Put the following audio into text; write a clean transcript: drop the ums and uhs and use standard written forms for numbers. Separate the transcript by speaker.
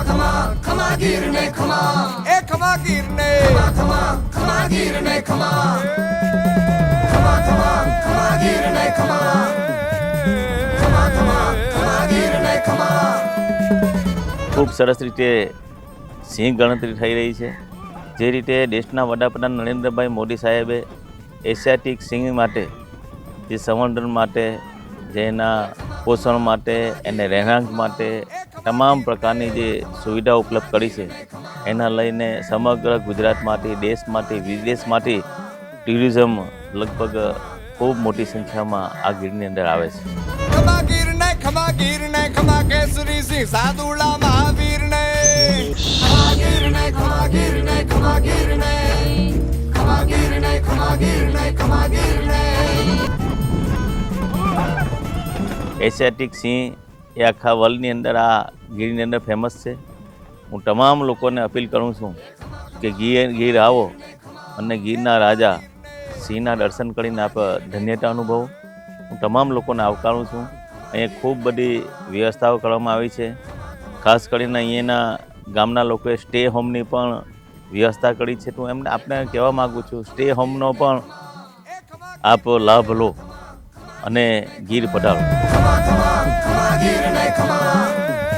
Speaker 1: ખમા ગીર ને ખમા એ ખમા ગીર ને ખમા ગીર ને ખમા ખમા ગીર ને ખમા ગીર ને ખમા।
Speaker 2: ખૂબ સરસ રીતે સિંહ ગણતરી થઈ રહી છે। જે રીતે દેશના વડાપ્રધાન નરેન્દ્રભાઈ મોદી સાહેબે એશિયાટિક સિંહ માટે જે સંવર્ધન માટે જેના પોષણ માટે એને રહેણાંક માટે તમામ પ્રકારની જે સુવિધાઓ ઉપલબ્ધ કરી છે એના લઈને સમગ્ર ગુજરાતમાંથી દેશમાંથી વિદેશમાંથી ટુરિઝમ લગભગ ખૂબ મોટી સંખ્યામાં આ ગીરની અંદર આવે છે।
Speaker 1: ખમા ગીર ને ખમા કેસરી સિંહ સાદુલા મહાવીર ને ખમા ગીર ને ખમા ગીર ને ખમા ગીર ને ખમા ગીર ને ખમા ગીર ને ખમા ગીર ને।
Speaker 2: એશિયાટિક સિંહ એ આખા વર્લ્ડની અંદર આ ગીરની અંદર ફેમસ છે। હું તમામ લોકોને અપીલ કરું છું કે ગીર આવો અને ગીરના રાજા સિંહના દર્શન કરીને આપ ધન્યતા અનુભવો। હું તમામ લોકોને આવકારું છું। અહીંયા ખૂબ બધી વ્યવસ્થાઓ કરવામાં આવી છે। ખાસ કરીને અહીંયાના ગામના લોકોએ સ્ટે હોમની પણ વ્યવસ્થા કરી છે। તો એમને આપને કહેવા માગું છું સ્ટે હોમનો પણ આપ લાભ લો અને ગીર પધારો।
Speaker 1: ખમા ગીર ને ખમા